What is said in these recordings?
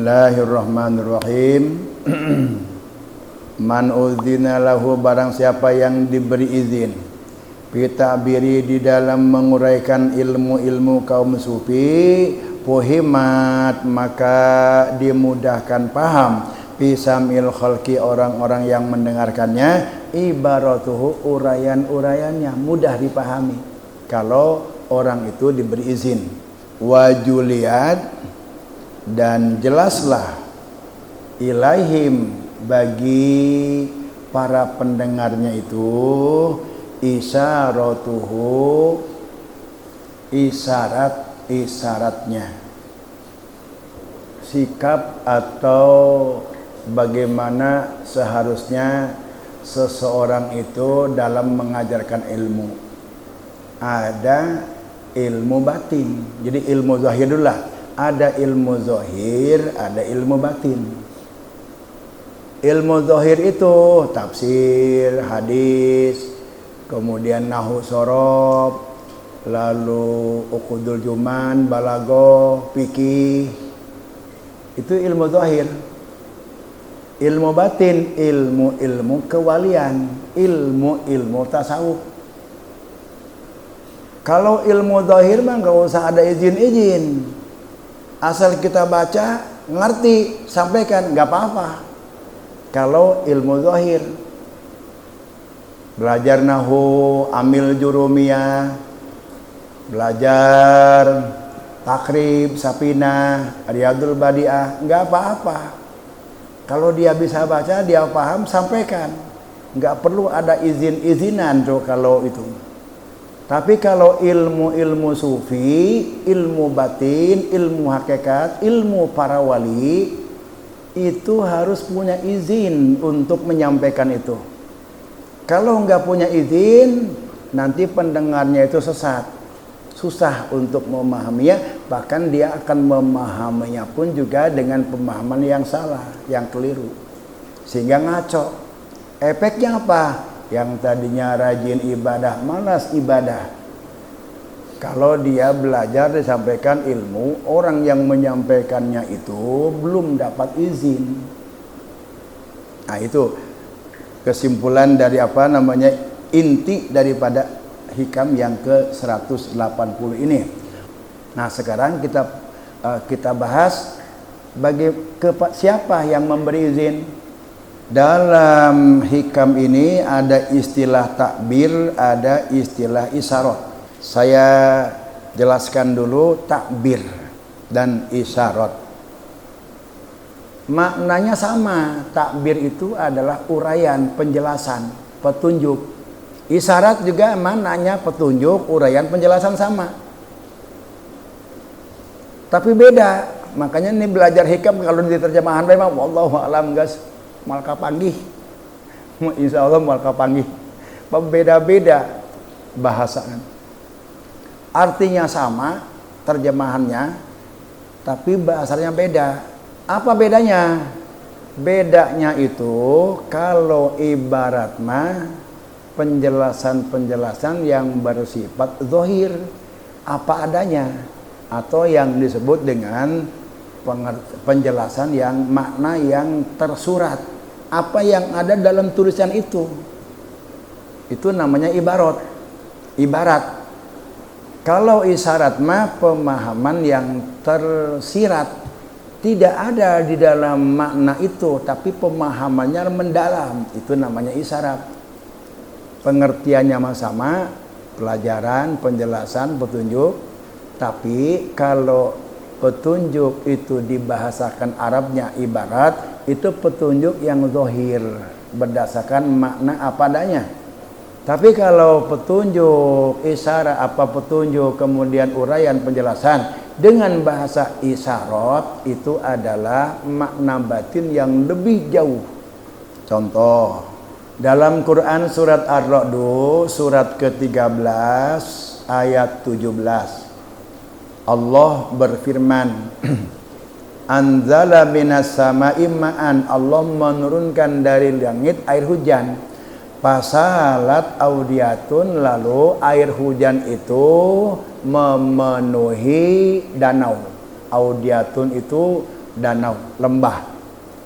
Bismillahirrahmanirrahim. Man udzina lahu, barang siapa yang diberi izin, fitabiri, di dalam menguraikan ilmu-ilmu kaum sufi, fuhimat, maka dimudahkan paham, fisamil khalqi, orang-orang yang mendengarkannya, ibaratuhu, uraian-uraiannya mudah dipahami kalau orang itu diberi izin. Wajuliat, dan jelaslah, ilaihim, bagi para pendengarnya itu, isyaratuhu, isyaratnya, sikap atau bagaimana seharusnya seseorang itu dalam mengajarkan ilmu. Ada ilmu batin, jadi ilmu zahir dulu lah. Ada ilmu zahir, ada ilmu batin. Ilmu zahir itu tafsir, hadis, kemudian nahwu shorof, lalu uqudul juman, balaghah, fikih. Itu ilmu zahir. Ilmu batin, ilmu kewalian, ilmu tasawuf. Kalau ilmu zahir mah enggak usah ada izin-izin. Asal kita baca, ngerti, sampaikan, nggak apa-apa. Kalau ilmu zahir, belajar nahwu, amil jurumiyah, belajar takrib, sapinah, riyadul badiah, nggak apa-apa. Kalau dia bisa baca, dia paham, sampaikan. Nggak perlu ada izin-izinan tuh kalau itu. Tapi kalau ilmu sufi, ilmu batin, ilmu hakikat, ilmu para wali, itu harus punya izin untuk menyampaikan itu. Kalau nggak punya izin, nanti pendengarnya itu sesat, susah untuk memahaminya, bahkan dia akan memahaminya pun juga dengan pemahaman yang salah, yang keliru, sehingga ngaco. Efeknya apa? Yang tadinya rajin ibadah, malas ibadah. Kalau dia belajar disampaikan ilmu, orang yang menyampaikannya itu belum dapat izin. Nah, itu kesimpulan dari inti daripada hikam yang ke-180 ini. Nah, sekarang kita bahas siapa yang memberi izin. Dalam hikam ini ada istilah takbir, ada istilah isyarat. Saya jelaskan dulu takbir dan isyarat. Maknanya sama. Takbir itu adalah uraian, penjelasan, petunjuk. Isyarat juga maknanya petunjuk, uraian, penjelasan sama. Tapi beda. Makanya ini belajar hikam kalau diterjemahan memang wallahu a'lam guys. Malka panggih, insya Allah malka panggih. Beda-beda bahasaan. Artinya sama, terjemahannya, tapi bahasanya beda. Apa bedanya? Bedanya itu kalau ibarat mah penjelasan-penjelasan yang bersifat zahir, apa adanya, atau yang disebut dengan penjelasan yang makna yang tersurat. Apa yang ada dalam tulisan itu namanya ibarat. Kalau isyarat mah pemahaman yang tersirat, tidak ada di dalam makna itu, tapi pemahamannya mendalam, itu namanya isyarat. Pengertiannya sama, pelajaran, penjelasan, petunjuk. Tapi kalau petunjuk itu dibahasakan Arabnya ibarat, itu petunjuk yang zahir, berdasarkan makna apa adanya. Tapi kalau petunjuk isyarat, petunjuk kemudian uraian penjelasan dengan bahasa isyarat, itu adalah makna batin yang lebih jauh. Contoh, dalam Quran surat Ar-Ra'd, surat ke-13 ayat 17. Allah berfirman, anzala minas sama'i ma'an, Allah menurunkan dari langit air hujan. Fasalat audiyatun, lalu air hujan itu memenuhi danau. Audiyatun itu danau, lembah.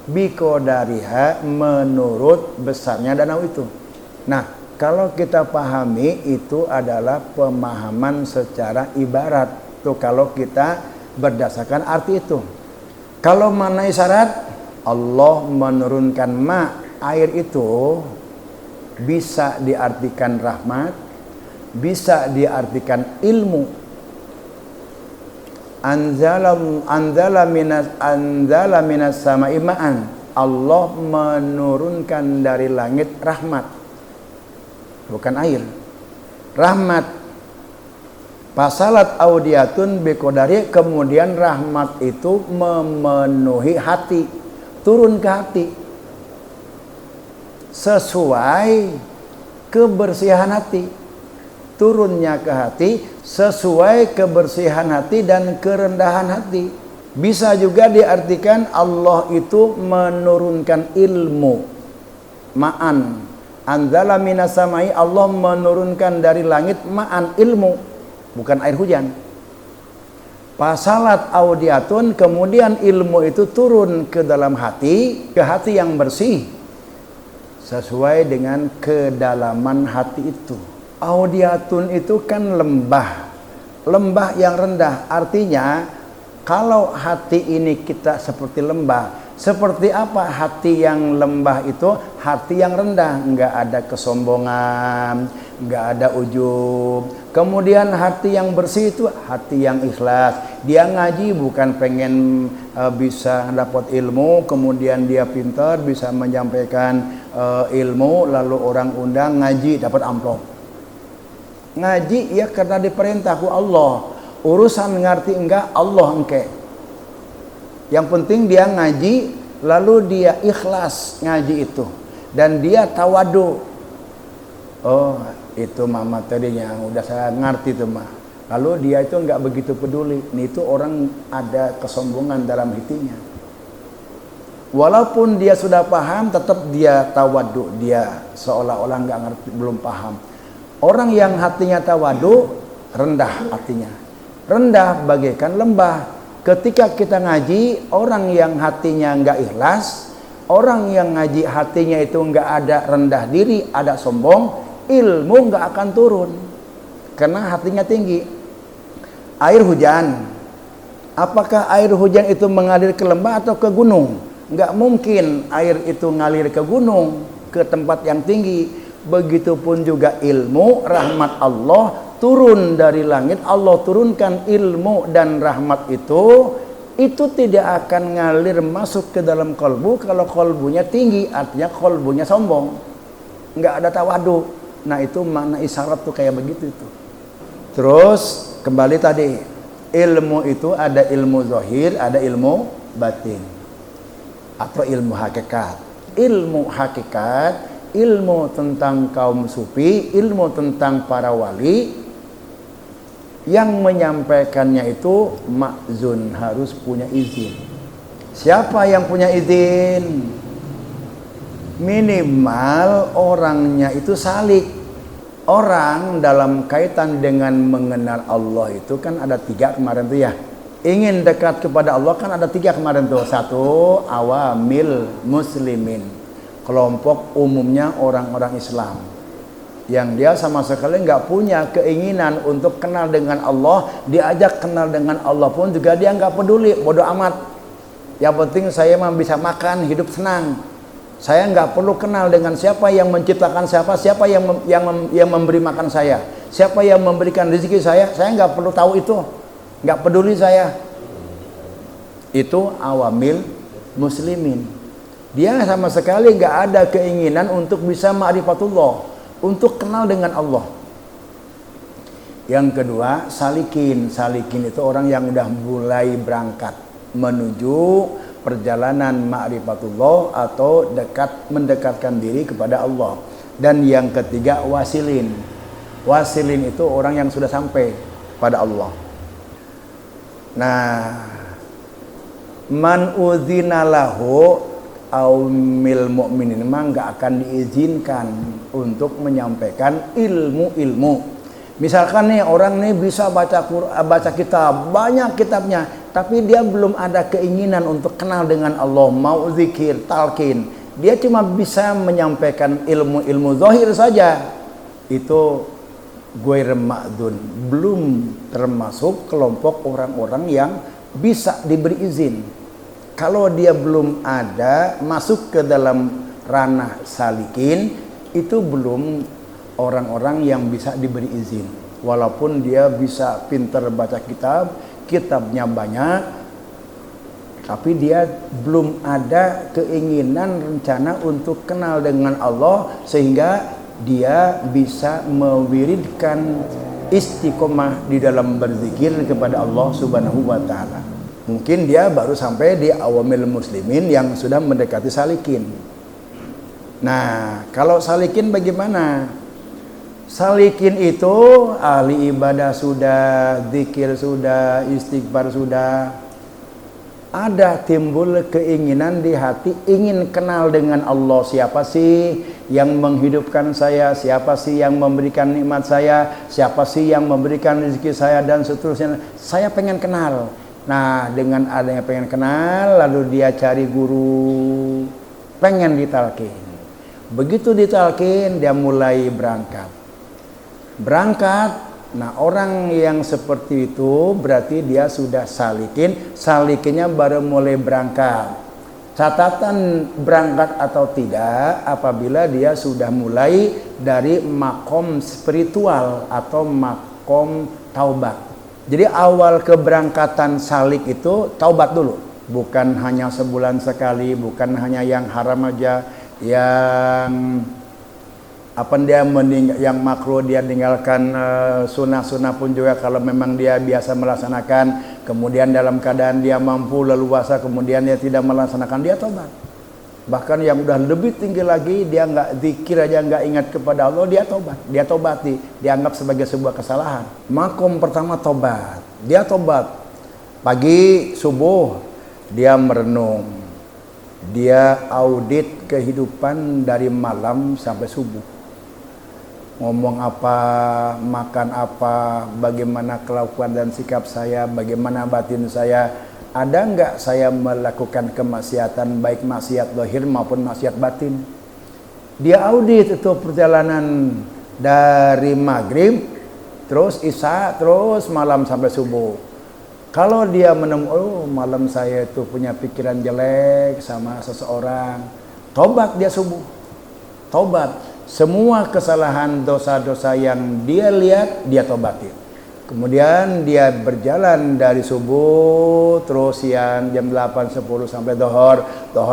Biqadariha, menurut besarnya danau itu. Nah, kalau kita pahami itu adalah pemahaman secara ibarat. Tuh kalau kita berdasarkan arti itu. Kalau mengenai syarat, Allah menurunkan air itu bisa diartikan rahmat, bisa diartikan ilmu. Anzala minas sama'i ma'an. Allah menurunkan dari langit rahmat, bukan air, rahmat. Fasalat audiyatun biqadari, kemudian rahmat itu memenuhi hati, turun ke hati sesuai kebersihan hati. Turunnya ke hati sesuai kebersihan hati dan kerendahan hati. Bisa juga diartikan Allah itu menurunkan ilmu, ma'an. Anzala minas samai, Allah menurunkan dari langit ma'an, ilmu, bukan air hujan. Fasalat audiyatun, kemudian ilmu itu turun ke dalam hati, ke hati yang bersih sesuai dengan kedalaman hati itu. Audiyatun itu kan lembah, lembah yang rendah. Artinya kalau hati ini kita seperti lembah, seperti apa hati yang lembah itu? Hati yang rendah, enggak ada kesombongan, enggak ada ujub. Kemudian hati yang bersih itu hati yang ikhlas. Dia ngaji bukan pengen bisa dapat ilmu, kemudian dia pintar bisa menyampaikan ilmu, lalu orang undang ngaji dapat amplop. Ngaji ya karena diperintahku Allah. Urusan ngerti enggak Allah engke. Yang penting dia ngaji, lalu dia ikhlas ngaji itu, dan dia tawadu. Oh, itu mama tadinya udah saya ngerti tuh mah. Lalu dia itu enggak begitu peduli. Nih itu orang ada kesombongan dalam hatinya. Walaupun dia sudah paham, tetap dia tawadu. Dia seolah-olah enggak ngerti, belum paham. Orang yang hatinya tawadu, rendah hatinya. Rendah bagaikan lembah. Ketika kita ngaji, orang yang hatinya enggak ikhlas, orang yang ngaji hatinya itu enggak ada rendah diri, ada sombong, ilmu enggak akan turun. Karena hatinya tinggi. Air hujan. Apakah air hujan itu mengalir ke lembah atau ke gunung? Enggak mungkin air itu ngalir ke gunung, ke tempat yang tinggi. Begitupun juga ilmu, rahmat Allah turun dari langit. Allah turunkan ilmu dan rahmat itu tidak akan ngalir masuk ke dalam kalbu. Kalau kalbunya tinggi, artinya kalbunya sombong, nggak ada tawadu. Nah itu makna isyarat tuh kayak begitu itu. Terus kembali tadi, ilmu itu ada ilmu zahir, ada ilmu batin atau ilmu hakikat. Ilmu hakikat, ilmu tentang kaum sufi, ilmu tentang para wali, yang menyampaikannya itu makzun, harus punya izin. Siapa yang punya izin? Minimal orangnya itu salik. Orang dalam kaitan dengan mengenal Allah itu kan ada 3 kemarin tuh ya. Ingin dekat kepada Allah kan ada 3 kemarin tuh. 1, awamil muslimin, kelompok umumnya orang-orang Islam yang dia sama sekali nggak punya keinginan untuk kenal dengan Allah. Diajak kenal dengan Allah pun juga dia nggak peduli, bodoh amat. Yang penting saya mah bisa makan, hidup senang. Saya nggak perlu kenal dengan siapa yang menciptakan siapa yang memberi makan saya, siapa yang memberikan rezeki saya nggak perlu tahu itu, nggak peduli saya. Itu awamil muslimin. Dia sama sekali nggak ada keinginan untuk bisa ma'rifatullah, untuk kenal dengan Allah. Yang kedua, salikin. Salikin itu orang yang udah mulai berangkat menuju perjalanan ma'rifatullah atau mendekatkan diri kepada Allah. Dan yang ketiga, wasilin. Wasilin itu orang yang sudah sampai pada Allah. Nah, man udzina lahu aumil mu'minin memang nggak akan diizinkan untuk menyampaikan ilmu-ilmu. Misalkan nih orang nih bisa baca kitab, banyak kitabnya, tapi dia belum ada keinginan untuk kenal dengan Allah, mau zikir, talqin. Dia cuma bisa menyampaikan ilmu-ilmu zahir saja. Itu ghair ma'dzun, belum termasuk kelompok orang-orang yang bisa diberi izin. Kalau dia belum ada masuk ke dalam ranah salikin, itu belum orang-orang yang bisa diberi izin. Walaupun dia bisa pintar baca kitab, kitabnya banyak, tapi dia belum ada keinginan rencana untuk kenal dengan Allah sehingga dia bisa mewiridkan istiqomah di dalam berzikir kepada Allah Subhanahu wa taala. Mungkin dia baru sampai di awamil muslimin yang sudah mendekati salikin. Nah, kalau salikin bagaimana? Salikin itu ahli ibadah sudah, zikir sudah, istighfar sudah. Ada timbul keinginan di hati ingin kenal dengan Allah. Siapa sih yang menghidupkan saya? Siapa sih yang memberikan nikmat saya? Siapa sih yang memberikan rezeki saya dan seterusnya? Saya pengen kenal. Nah, dengan adanya pengen kenal, lalu dia cari guru, pengen ditalkin. Begitu ditalkin, dia mulai berangkat. Nah orang yang seperti itu berarti dia sudah salikin. Salikinnya baru mulai berangkat. Catatan berangkat atau tidak apabila dia sudah mulai dari makom spiritual atau makom taubat. Jadi awal keberangkatan salik itu taubat dulu. Bukan hanya sebulan sekali, bukan hanya yang haram aja, yang dia yang makruh dia tinggalkan, sunnah-sunnah pun juga kalau memang dia biasa melaksanakan, kemudian dalam keadaan dia mampu leluasa kemudian dia tidak melaksanakan, dia tobat. Bahkan yang udah lebih tinggi lagi, dia nggak zikir aja, nggak ingat kepada Allah, dia tobat. Dia tobati, dianggap sebagai sebuah kesalahan. Makom pertama tobat. Dia tobat. Pagi subuh dia merenung, dia audit kehidupan dari malam sampai subuh. Ngomong apa, makan apa, bagaimana kelakuan dan sikap saya, bagaimana batin saya. Ada enggak saya melakukan kemaksiatan, baik maksiat zahir maupun maksiat batin. Dia audit itu perjalanan dari maghrib, terus isya, terus malam sampai subuh. Kalau dia menemukan, malam saya itu punya pikiran jelek sama seseorang, tobat dia subuh. Tobat. Semua kesalahan dosa-dosa yang dia lihat, dia tobatin. Kemudian dia berjalan dari subuh, terus siang jam 8, 10 sampai dohor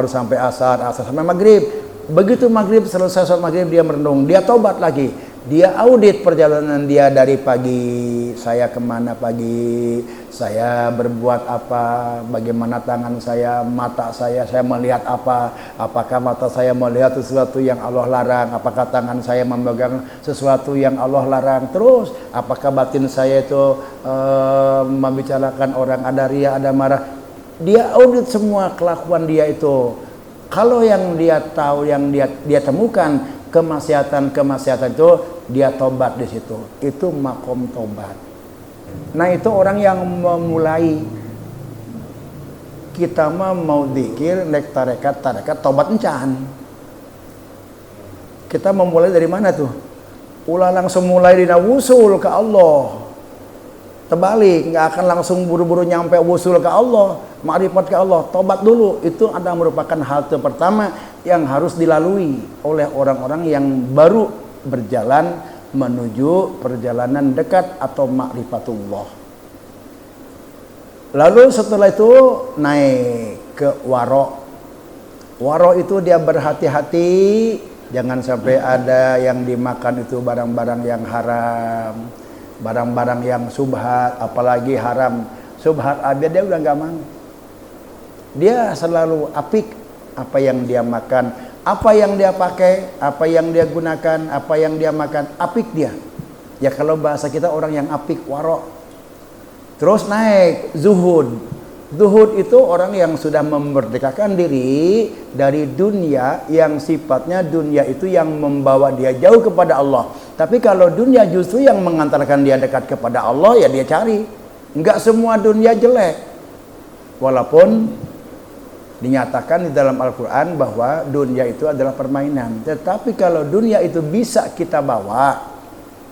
sampai asar sampai maghrib. Begitu maghrib selesai sholat maghrib dia merenung, dia tobat lagi. Dia audit perjalanan dia dari pagi, saya kemana pagi, saya berbuat apa, bagaimana tangan saya, mata saya melihat apa, apakah mata saya melihat sesuatu yang Allah larang, apakah tangan saya memegang sesuatu yang Allah larang, terus apakah batin saya itu membicarakan orang ada riya, ada marah. Dia audit semua kelakuan dia itu. Kalau yang dia tahu, yang dia temukan kemaksiatan itu, dia tobat di situ. Itu makom tobat. Nah itu orang yang memulai. Kita mau zikir, nek tarekat tobat encan. Kita memulai dari mana tuh? Ulah langsung mulai dina wusul ke Allah. Terbalik, nggak akan langsung buru-buru nyampe wusul ke Allah, makrifat ke Allah. Tobat dulu, itu adalah merupakan halte pertama yang harus dilalui oleh orang-orang yang baru berjalan menuju perjalanan dekat atau makrifatullah. Lalu setelah itu naik ke waro. Waro itu dia berhati-hati, jangan sampai ada yang dimakan itu barang-barang yang haram, barang-barang yang subhat, apalagi haram. Subhat abia dia udah gak mau. Dia selalu apik apa yang dia makan, apa yang dia pakai, apa yang dia gunakan, apa yang dia makan, apik dia. Ya kalau bahasa kita orang yang apik, waro. Terus naik zuhud. Zuhud itu orang yang sudah memerdekakan diri dari dunia, yang sifatnya dunia itu yang membawa dia jauh kepada Allah. Tapi kalau dunia justru yang mengantarkan dia dekat kepada Allah, ya dia cari. Enggak semua dunia jelek. Walaupun dinyatakan di dalam Al-Quran bahwa dunia itu adalah permainan. Tetapi kalau dunia itu bisa kita bawa,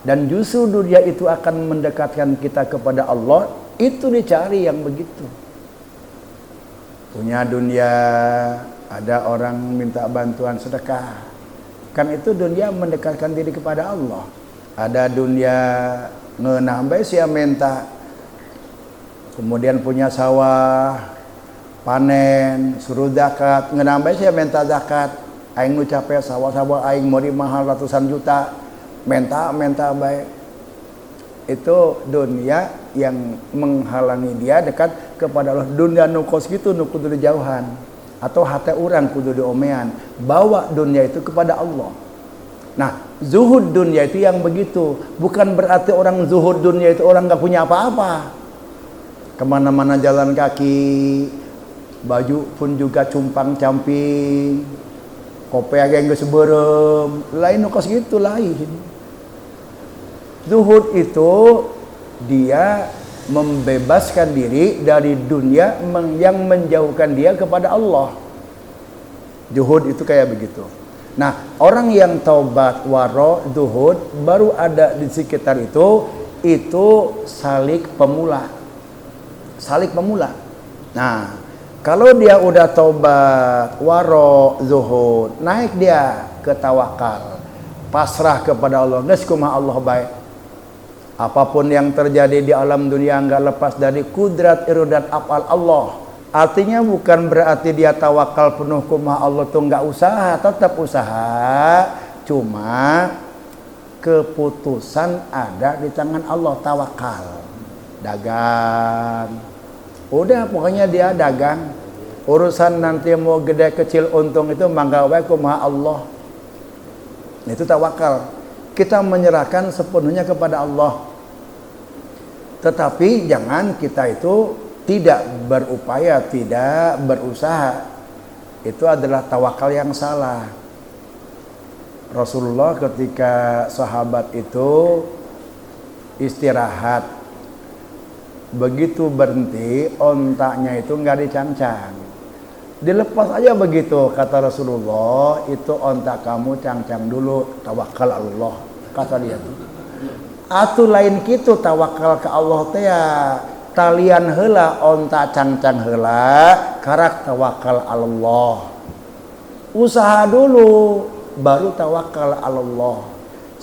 dan justru dunia itu akan mendekatkan kita kepada Allah, itu dicari yang begitu. Punya dunia, ada orang minta bantuan sedekah, kan itu dunia mendekatkan diri kepada Allah. Ada dunia ngenambai sia minta, kemudian punya sawah, panen, suruh zakat, ngenambai sia minta zakat, aing nu capek sawah-sawah aing mau mahal ratusan juta, minta baik. Itu dunia yang menghalangi dia dekat kepada Allah. Dunia nukos gitu, nukudu dijauhan, atau hati orang kudu diomean. Bawa dunia itu kepada Allah. Nah, zuhud dunia itu yang begitu. Bukan berarti orang zuhud dunia itu orang gak punya apa-apa. Kemana-mana jalan kaki, baju pun juga cumpang-camping, kopi aja yang seberem, lain nukos gitu lain. Zuhud itu dia membebaskan diri dari dunia yang menjauhkan dia kepada Allah. Zuhud itu kayak begitu. Nah, orang yang taubat waro zuhud baru ada di sekitar itu salik pemula. Salik pemula. Nah, kalau dia udah taubat waro zuhud, naik dia ke tawakal, pasrah kepada Allah. Geus kumaha Allah baik. Apapun yang terjadi di alam dunia enggak lepas dari kudrat irodat afal Allah. Artinya bukan berarti dia tawakal penuh kumaha Allah tuh enggak usaha, tetap usaha. Cuma keputusan ada di tangan Allah, tawakal. Dagang. Udah pokoknya dia dagang. Urusan nanti mau gede kecil untung itu mangga wae kumaha Allah. Itu tawakal. Kita menyerahkan sepenuhnya kepada Allah. Tetapi jangan kita itu tidak berupaya, tidak berusaha. Itu adalah tawakal yang salah. Rasulullah ketika sahabat itu istirahat, begitu berhenti, ontaknya itu nggak dicancang. Dilepas aja begitu, kata Rasulullah, itu ontak kamu cangcang dulu, tawakal Allah, kata dia. Atuh lain kitu tawakal ke Allah teh ya, talian heula ontak cangcang heula, karak tawakal Allah. Usaha dulu, baru tawakal Allah.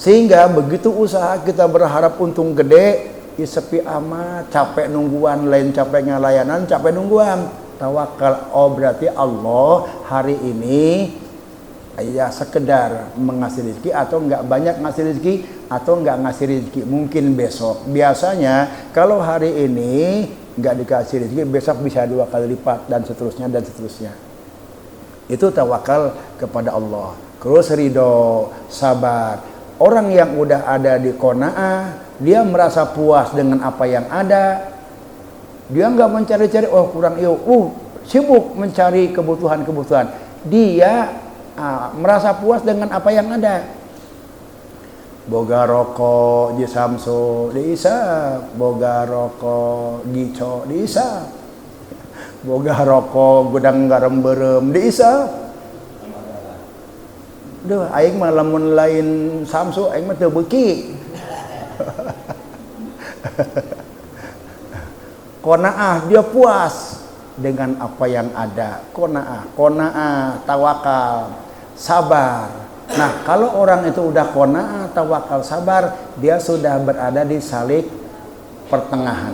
Sehingga begitu usaha kita berharap untung gede, sepi amat, capek nungguan, lain capek ngalayanan, capek nungguan. Tawakal, oh berarti Allah hari ini ya sekedar mengasih rezeki, atau enggak banyak ngasih rezeki, atau enggak ngasih rezeki, mungkin besok. Biasanya kalau hari ini enggak dikasih rezeki, besok bisa 2 kali lipat, dan seterusnya dan seterusnya. Itu tawakal kepada Allah. Terus ridho, sabar. Orang yang udah ada di qanaah, dia merasa puas dengan apa yang ada. Dia enggak mencari-cari, oh kurang sibuk mencari kebutuhan-kebutuhan. Dia merasa puas dengan apa yang ada. Boga rokok di Samsu diisap, boga rokok gico diisap, boga rokok gudang garam berem diisap. Duh, aing mah lamun lain Samsu aing mah teu beuki. Qanaah, dia puas dengan apa yang ada. Qanaah, tawakal, sabar. Nah, kalau orang itu udah qanaah, tawakal, sabar, dia sudah berada di salik pertengahan.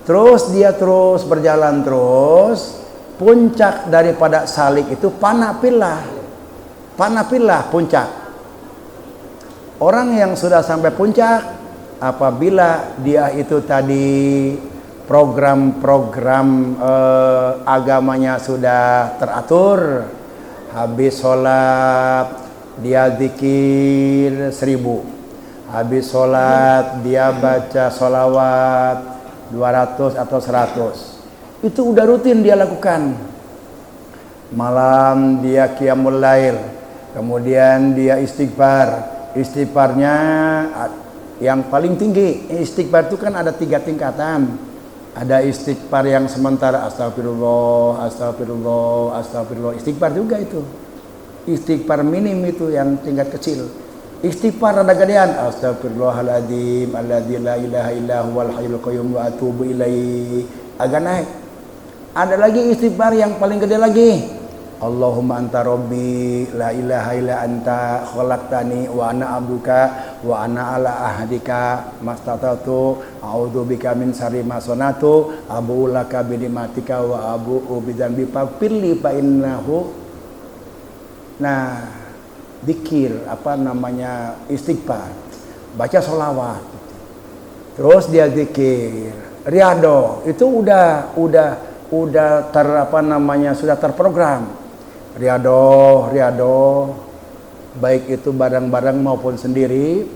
Terus dia terus berjalan terus, puncak daripada salik itu panapilah puncak. Orang yang sudah sampai puncak, apabila dia itu tadi program-program agamanya sudah teratur, habis sholat dia zikir 1000, habis sholat dia baca sholawat 200 atau 100, itu udah rutin dia lakukan. Malam dia qiyamul lail, kemudian dia istighfarnya yang paling tinggi. Istighfar itu kan ada 3 tingkatan. Ada istighfar yang sementara, astagfirullah, astagfirullah, astagfirullah. Istighfar juga itu. Istighfar minim itu yang tingkat kecil. Istighfar ada gedean, astagfirullahaladzim, alladzi la ilaha illa huwal hayyul qayyum wa atubu ilaihi. Agak naik. Ada lagi istighfar yang paling gede lagi. Allahumma anta rabbi la ilaha illa anta khalaqtani wa ana abduka wa ana ala ahdika mastata'tu a'udzubika min syarri ma sanatu abu'u laka bi ni'matika wa abu'u bi dzanbi faghfirli fa innahu. Nah, zikir istighfar, baca sholawat, terus dia zikir riyadhah, itu udah sudah terprogram. Riyadhah, baik itu bareng-bareng maupun sendiri.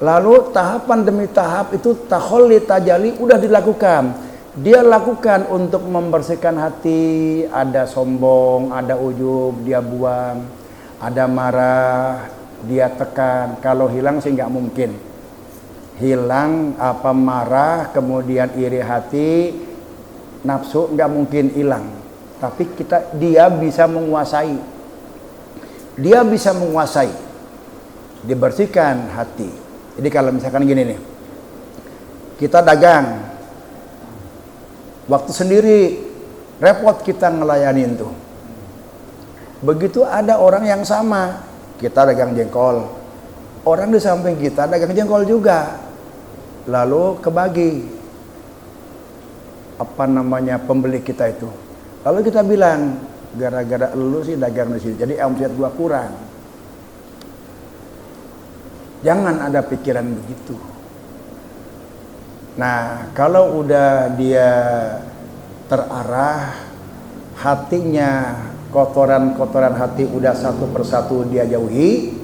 Lalu tahapan demi tahap itu takholli tajali udah dilakukan. Dia lakukan untuk membersihkan hati. Ada sombong, ada ujub, dia buang. Ada marah, dia tekan. Kalau hilang sih nggak mungkin. Hilang marah, kemudian iri hati, nafsu nggak mungkin hilang. Tapi dia bisa menguasai. Dia bisa menguasai. Dibersihkan hati. Jadi kalau misalkan gini nih. Kita dagang. Waktu sendiri repot kita ngelayanin tuh. Begitu ada orang yang sama. Kita dagang jengkol. Orang di samping kita dagang jengkol juga. Lalu kebagi pembeli kita itu. Lalu kita bilang, gara-gara lu sih dagang di sini, jadi omset gua kurang. Jangan ada pikiran begitu. Nah, kalau udah dia terarah, hatinya, kotoran-kotoran hati udah satu persatu dia jauhi,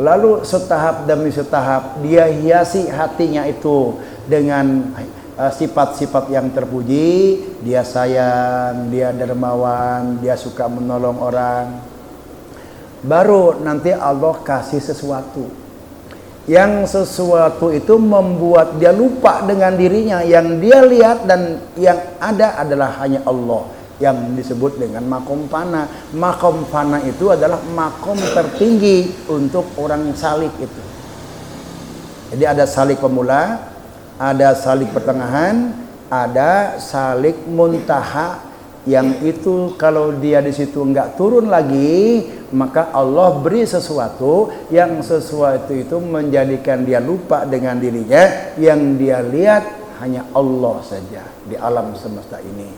lalu setahap demi setahap dia hiasi hatinya itu dengan sifat-sifat yang terpuji. Dia sayang, dia dermawan, dia suka menolong orang. Baru nanti Allah kasih sesuatu. Yang sesuatu itu membuat dia lupa dengan dirinya. Yang dia lihat dan yang ada adalah hanya Allah, yang disebut dengan makom fana. Makom fana itu adalah makom tertinggi untuk orang salik itu. Jadi ada salik pemula, ada salik pertengahan, ada salik muntaha, yang itu kalau dia di situ enggak turun lagi, maka Allah beri sesuatu yang sesuatu itu menjadikan dia lupa dengan dirinya. Yang dia lihat hanya Allah saja di alam semesta ini.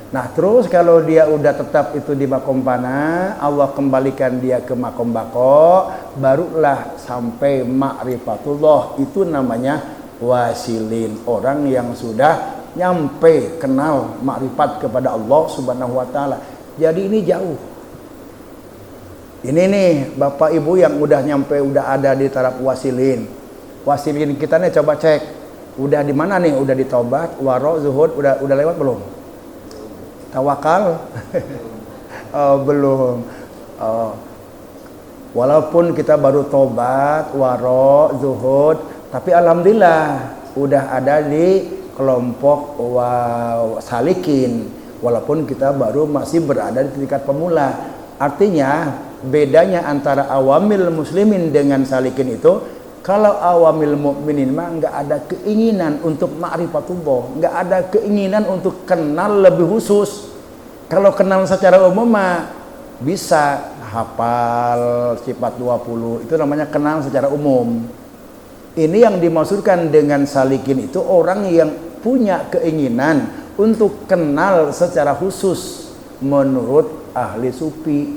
Nah, terus kalau dia udah tetap itu di makom fana, Allah kembalikan dia ke makom bako, barulah sampai ma'rifatullah. Itu namanya wasilin, orang yang sudah nyampe kenal makrifat kepada Allah Subhanahu wa taala. Jadi ini jauh. Ini nih Bapak Ibu yang udah nyampe, udah ada di taraf wasilin. Wasilin kita nih coba cek. Udah di mana nih? Udah di taubat, waro, zuhud, udah lewat belum? Tawakal? Belum. Walaupun kita baru taubat, waro, zuhud, tapi alhamdulillah udah ada di kelompok salikin, walaupun kita baru masih berada di tingkat pemula. Artinya bedanya antara awamil muslimin dengan salikin itu, kalau awamil mukminin mah nggak ada keinginan untuk ma'rifatullah, nggak ada keinginan untuk kenal lebih khusus. Kalau kenal secara umum mah bisa hafal sifat 20, itu namanya kenal secara umum. Ini yang dimaksudkan dengan salikin itu orang yang punya keinginan untuk kenal secara khusus menurut ahli sufi.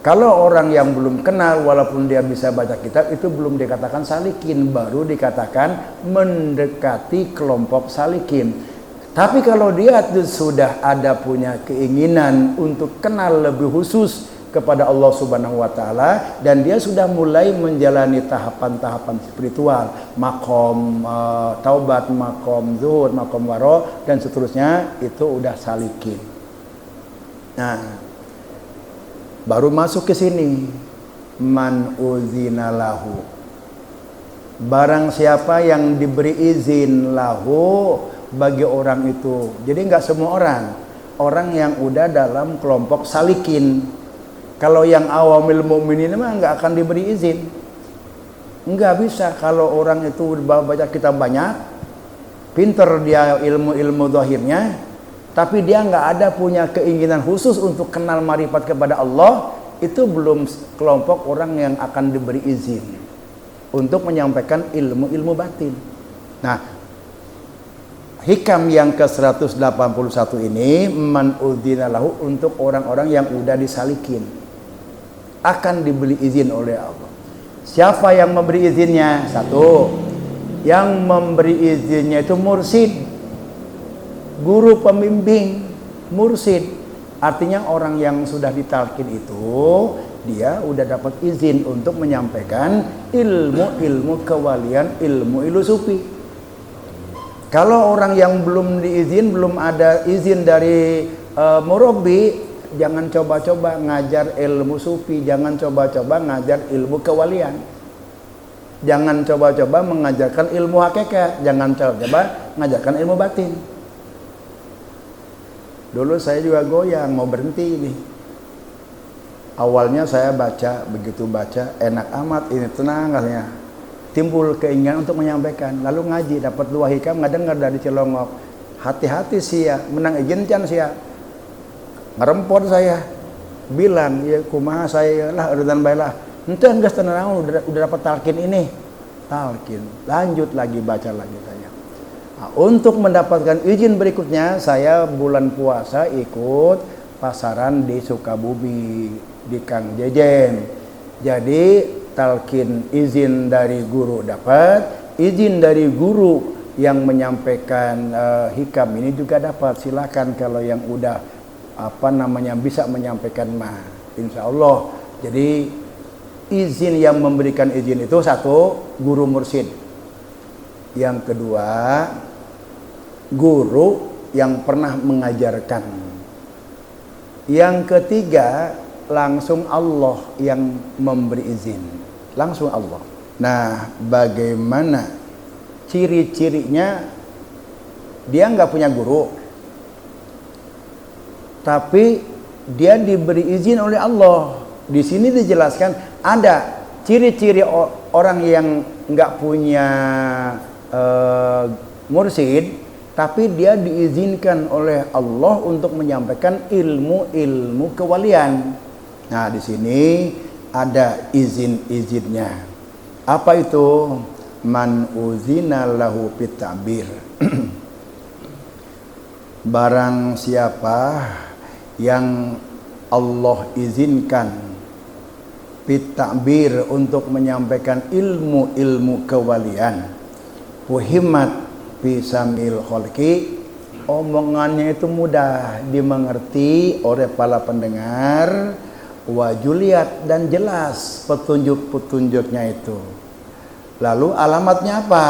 Kalau orang yang belum kenal walaupun dia bisa baca kitab, itu belum dikatakan salikin, baru dikatakan mendekati kelompok salikin. Tapi kalau dia sudah ada punya keinginan untuk kenal lebih khusus kepada Allah Subhanahu wa taala, dan dia sudah mulai menjalani tahapan-tahapan spiritual, makom taubat, makom zuhud, makom waro dan seterusnya, itu udah salikin. Nah, baru masuk ke sini, man uzina lahu, barang siapa yang diberi izin lahu bagi orang itu. Jadi nggak semua orang yang udah dalam kelompok salikin. Kalau yang awamil mukminin mah nggak akan diberi izin. Nggak bisa kalau orang itu baca kitab banyak, pinter dia ilmu-ilmu zahirnya, tapi dia nggak ada punya keinginan khusus untuk kenal marifat kepada Allah, itu belum kelompok orang yang akan diberi izin untuk menyampaikan ilmu-ilmu batin. Nah, hikam yang ke-181 ini man udzina lahu, untuk orang-orang yang udah disalikin akan diberi izin oleh Allah. Siapa yang memberi izinnya? Satu, yang memberi izinnya itu mursid, guru pembimbing, mursid. Artinya orang yang sudah ditalkin itu dia udah dapat izin untuk menyampaikan ilmu-ilmu kewalian, ilmu-ilmu sufi. Kalau orang yang belum diizin, belum ada izin dari murabbi, jangan coba-coba ngajar ilmu sufi, jangan coba-coba ngajar ilmu kewalian, jangan coba-coba mengajarkan ilmu hakikat, jangan coba-coba mengajarkan ilmu batin. Dulu saya juga goyang mau berhenti nih. Awalnya saya baca, begitu baca enak amat, ini tenang katanya. Timbul keinginan untuk menyampaikan, lalu ngaji, dapat 2 hikam, nggak dengar dari Cilongok. Hati-hati sih ya, menang izin can sih ya. Ngerempot saya, bilang ya kumaha saya lah urutan baiklah. Ente enggak tenang, udah dapat talkin ini, talkin. Lanjut lagi baca lagi saya. Nah, untuk mendapatkan izin berikutnya, saya bulan puasa ikut pasaran di Sukabumi di Kang Jejen. Jadi talkin izin dari guru dapat, izin dari guru yang menyampaikan hikam ini juga dapat. Silakan kalau yang udah bisa menyampaikan mah, insya Allah. Jadi izin yang memberikan izin itu satu, guru mursyid. Yang kedua, guru yang pernah mengajarkan. Yang ketiga, langsung Allah yang memberi izin, langsung Allah. Nah, bagaimana ciri-cirinya? Dia nggak punya guru, tapi dia diberi izin oleh Allah. Di sini dijelaskan ada ciri-ciri orang yang nggak punya mursyid, tapi dia diizinkan oleh Allah untuk menyampaikan ilmu-ilmu kewalian. Nah, di sini ada izin-izinnya. Apa itu? Man uzina lahu fit ta'bir. Barang siapa yang Allah izinkan fit ta'bir untuk menyampaikan ilmu-ilmu kewalian, fuhimat fi samil khalqi, omongannya itu mudah dimengerti oleh para pendengar, wajuliat dan jelas petunjuk-petunjuknya itu. Lalu alamatnya apa?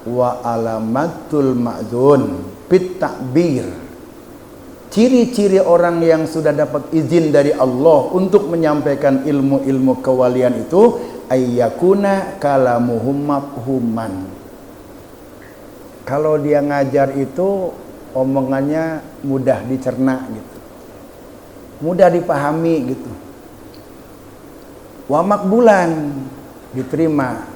Wa alamatul ma'zun fit ta'bir. Ciri-ciri orang yang sudah dapat izin dari Allah untuk menyampaikan ilmu-ilmu kewalian itu ayyakuna kalamuhum mafhuman. Kalau dia ngajar itu omongannya mudah dicerna gitu, mudah dipahami gitu. Wa makbulan, diterima,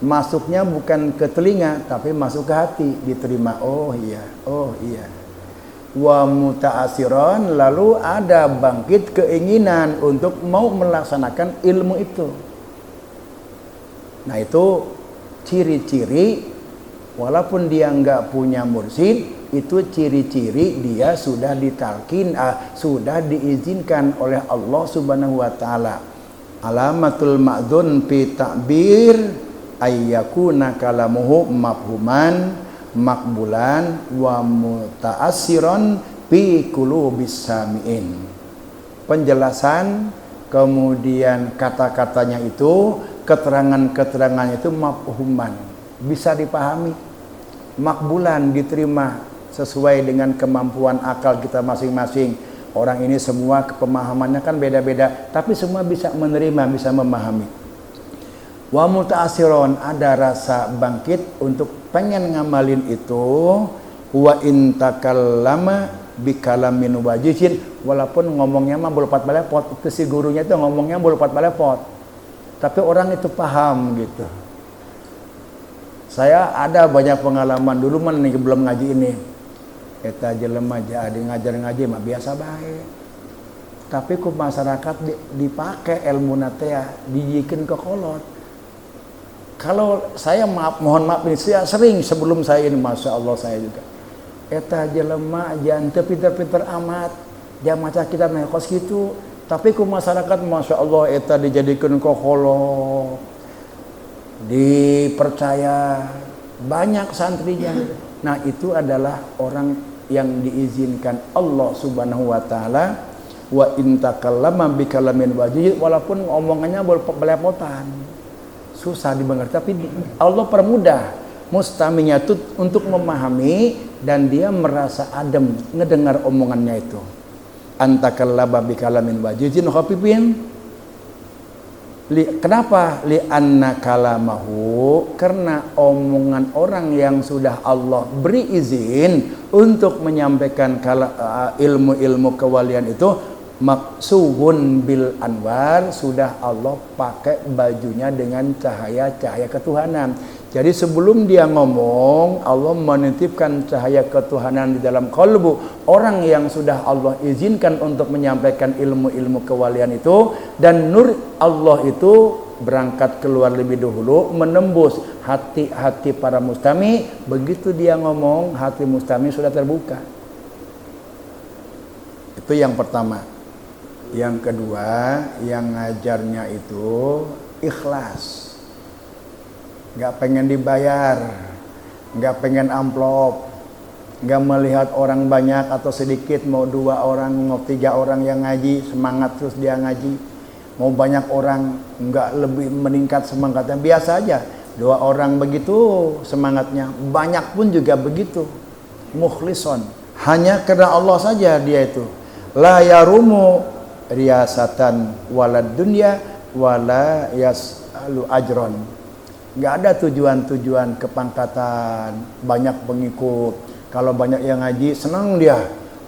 masuknya bukan ke telinga tapi masuk ke hati, diterima. Oh iya, oh iya. Wa muta'asiran, lalu ada bangkit keinginan untuk mau melaksanakan ilmu itu. Nah, itu ciri-ciri. Walaupun dia nggak punya mursyid, itu ciri-ciri dia sudah ditalkin, sudah diizinkan oleh Allah Subhanahu wa taala. Alamatul ma'dzun fi ta'bir ayyakuna kalamuhu mafhuman makbulan wa muta'assiran fi qulubis sami'in. Penjelasan, kemudian kata-katanya itu, keterangan-keterangannya itu mafhuman, bisa dipahami, makbulan, diterima sesuai dengan kemampuan akal kita masing-masing. Orang ini semua pemahamannya kan beda-beda, tapi semua bisa menerima, bisa memahami. Wa muta'asiron, ada rasa bangkit untuk pengen ngamalin itu. Wa intakallama bikalamin wajizin, walaupun ngomongnya mah belupat balepot, itu si gurunya itu ngomongnya belupat balepot, tapi orang itu paham gitu. Saya ada banyak pengalaman dulu mah nih belum ngaji ini. Eta jelema jadi ngajar ngaji mah biasa baik. Tapi ku masyarakat dipakai ilmu natea dijikeun ke kolot. Kalau saya mohon maaf ini saya sering sebelum saya ini, masya Allah saya juga. Eta jelema jangan pinter-pinter amat, jangan macam kita nekos gitu. Tapi ku masyarakat masya Allah eta dijadikan kokolo, dipercaya banyak santrinya. Nah itu adalah orang yang diizinkan Allah Subhanahu Wa Taala. Wa intakallama bikalamin wajib, walaupun omongannya belepotan, susah dimengerti, tapi Allah permudah mustaminya itu untuk memahami dan dia merasa adem ngedengar omongannya itu. Antakallaba bikalamin wajizin khafifin. Kenapa? Li anna kalamahu, karena omongan orang yang sudah Allah beri izin untuk menyampaikan ilmu-ilmu kewalian itu maksuhun bil anwar, sudah Allah pakai bajunya dengan cahaya-cahaya ketuhanan. Jadi sebelum dia ngomong, Allah menitipkan cahaya ketuhanan di dalam kalbu orang yang sudah Allah izinkan untuk menyampaikan ilmu-ilmu kewalian itu, dan nur Allah itu berangkat keluar lebih dahulu menembus hati-hati para mustami. Begitu dia ngomong, hati mustami sudah terbuka. Itu yang pertama. Yang kedua, yang ngajarnya itu ikhlas. Gak pengen dibayar, gak pengen amplop, gak melihat orang banyak atau sedikit, mau 2 orang, mau 3 orang yang ngaji, semangat terus dia ngaji. Mau banyak orang, gak lebih meningkat semangatnya, biasa aja. 2 orang begitu semangatnya, banyak pun juga begitu. Mukhlison, hanya karena Allah saja dia itu. La yarumu riasatan walad dunya wala yasalu ajron. Nggak ada tujuan-tujuan kepangkatan, banyak pengikut. Kalau banyak yang ngaji, senang dia.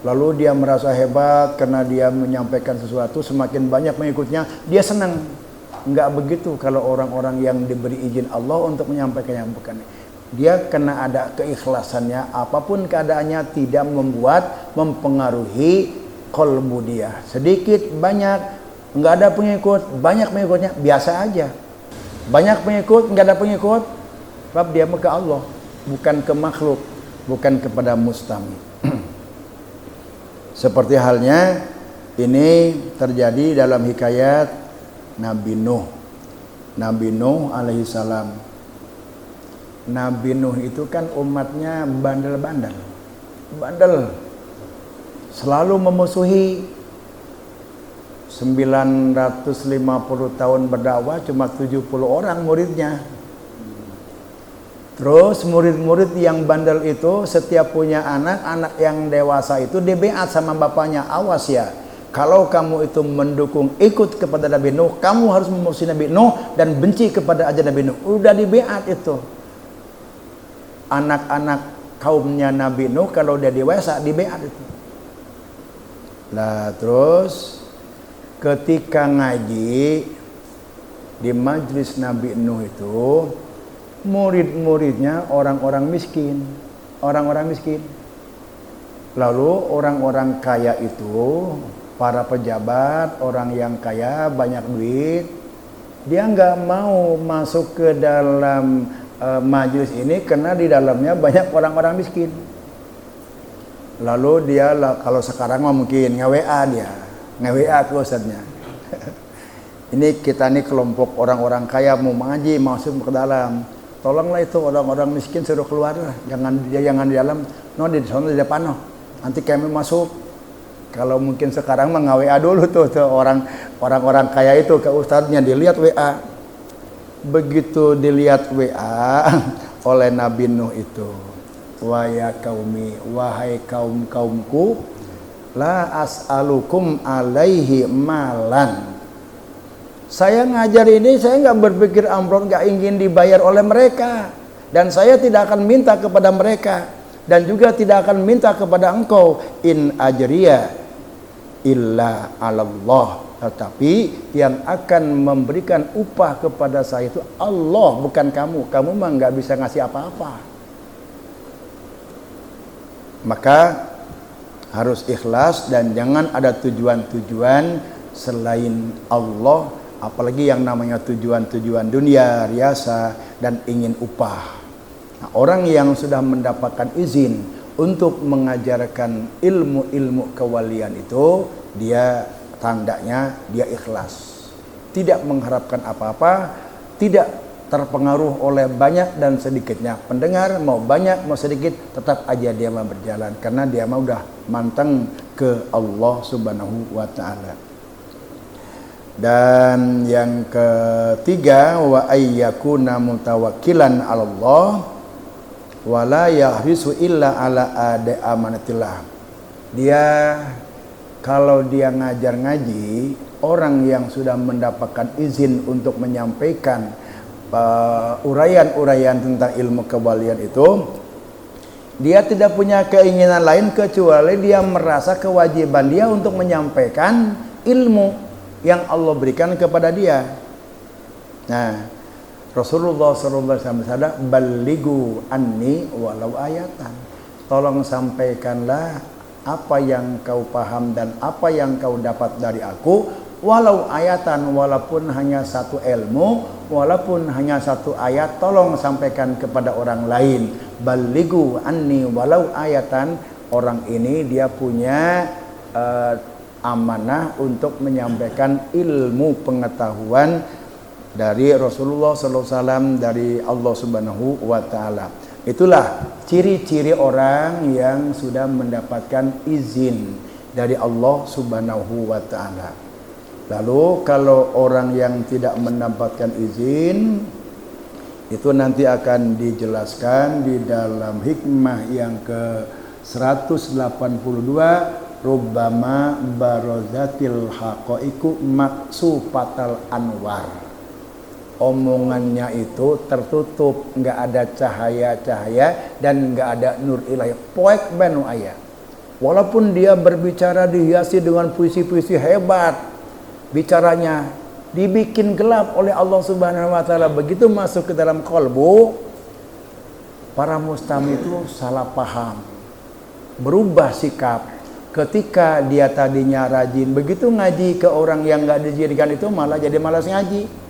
Lalu dia merasa hebat karena dia menyampaikan sesuatu, semakin banyak pengikutnya, dia senang. Nggak begitu kalau orang-orang yang diberi izin Allah untuk menyampaikannya, bukan. Dia kena ada keikhlasannya, apapun keadaannya tidak mempengaruhi kolbu dia. Sedikit, banyak, nggak ada pengikut, banyak pengikutnya, biasa aja. Banyak pengikut, nggak ada pengikut, sebab dia ke Allah, bukan ke makhluk, bukan kepada mustami. Seperti halnya ini terjadi dalam hikayat Nabi Nuh. Nabi Nuh alaihissalam. Nabi Nuh itu kan umatnya bandel-bandel, selalu memusuhi. 950 tahun berdakwah cuma 70 orang muridnya. Terus murid-murid yang bandel itu setiap punya anak yang dewasa itu dibeat sama bapaknya, awas ya, kalau kamu itu mendukung ikut kepada Nabi Nuh, kamu harus memusuhi Nabi Nuh dan benci kepada ajaran Nabi Nuh. Udah dibeat itu. Anak-anak kaumnya Nabi Nuh kalau dia dewasa dibeat itu. Lah terus ketika ngaji di majlis Nabi Nuh itu, murid-muridnya orang-orang miskin. Lalu orang-orang kaya itu, para pejabat, orang yang kaya banyak duit, dia nggak mau masuk ke dalam majlis ini karena di dalamnya banyak orang-orang miskin. Lalu dia kalau sekarang mah mungkin nge-WA dia. Nge-WA ke ustadznya. Ini kita nih kelompok orang-orang kaya mau ngaji, masuk ke dalam. Tolonglah itu orang-orang miskin suruh keluar lah. Jangan di dalam. No, di sana di depan no. Nanti kami masuk. Kalau mungkin sekarang mah nge-WA dulu tuh orang-orang kaya itu ke ustadznya, dilihat WA. Begitu dilihat WA oleh Nabi Nuh itu. Wa ya qaumi, wahai kaum-kaumku, la as'alukum alaihi malan. Saya ngajar ini, saya nggak berpikir amplop, nggak ingin dibayar oleh mereka. Dan saya tidak akan minta kepada mereka. Dan juga tidak akan minta kepada engkau. In ajriya illa 'alallah. Tetapi yang akan memberikan upah kepada saya itu Allah, bukan kamu. Kamu mah nggak bisa ngasih apa-apa. Maka harus ikhlas dan jangan ada tujuan-tujuan selain Allah, apalagi yang namanya tujuan-tujuan dunia, riasa dan ingin upah. Nah, orang yang sudah mendapatkan izin untuk mengajarkan ilmu-ilmu kewalian itu, dia tandanya dia ikhlas, tidak mengharapkan apa-apa, tidak terpengaruh oleh banyak dan sedikitnya pendengar, mau banyak mau sedikit tetap aja dia mau berjalan karena dia mau udah manteng ke Allah Subhanahu wa taala. Dan yang ketiga, wa ayyakuna mutawakkilan 'ala Allah wa la yahrisu illa 'ala ada amanatillah. Dia kalau dia ngajar ngaji, orang yang sudah mendapatkan izin untuk menyampaikan uraian-uraian tentang ilmu kewalian itu, dia tidak punya keinginan lain kecuali dia merasa kewajiban dia untuk menyampaikan ilmu yang Allah berikan kepada dia. Nah, Rasulullah SAW bersabda, "Ballighu anni walau ayatan." Tolong sampaikanlah apa yang kau paham dan apa yang kau dapat dari aku, walau ayatan, walaupun hanya satu ilmu, walaupun hanya satu ayat, tolong sampaikan kepada orang lain. Ballighu anni walau ayatan. Orang ini dia punya amanah untuk menyampaikan ilmu pengetahuan dari Rasulullah SAW, dari Allah Subhanahu wa taala. Itulah ciri-ciri orang yang sudah mendapatkan izin dari Allah Subhanahu wa taala. Lalu kalau orang yang tidak mendapatkan izin, itu nanti akan dijelaskan di dalam hikmah yang ke 182, rubbama barazatil haqaiqu maksufatal anwar. Omongannya itu tertutup, nggak ada cahaya-cahaya dan nggak ada nur ilahi. Poek benu ayat. Walaupun dia berbicara dihiasi dengan puisi-puisi hebat, bicaranya dibikin gelap oleh Allah Subhanahu wa taala. Begitu masuk ke dalam kolbu, para mustami itu salah paham, berubah sikap. Ketika dia tadinya rajin, begitu ngaji ke orang yang nggak dijadikan itu malah jadi malas ngaji.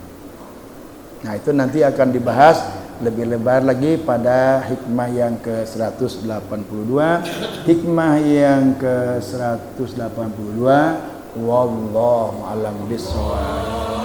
Nah, itu nanti akan dibahas lebih lebar lagi pada hikmah yang ke 182. Hikmah yang ke 182, wallahu a'lam bishawab.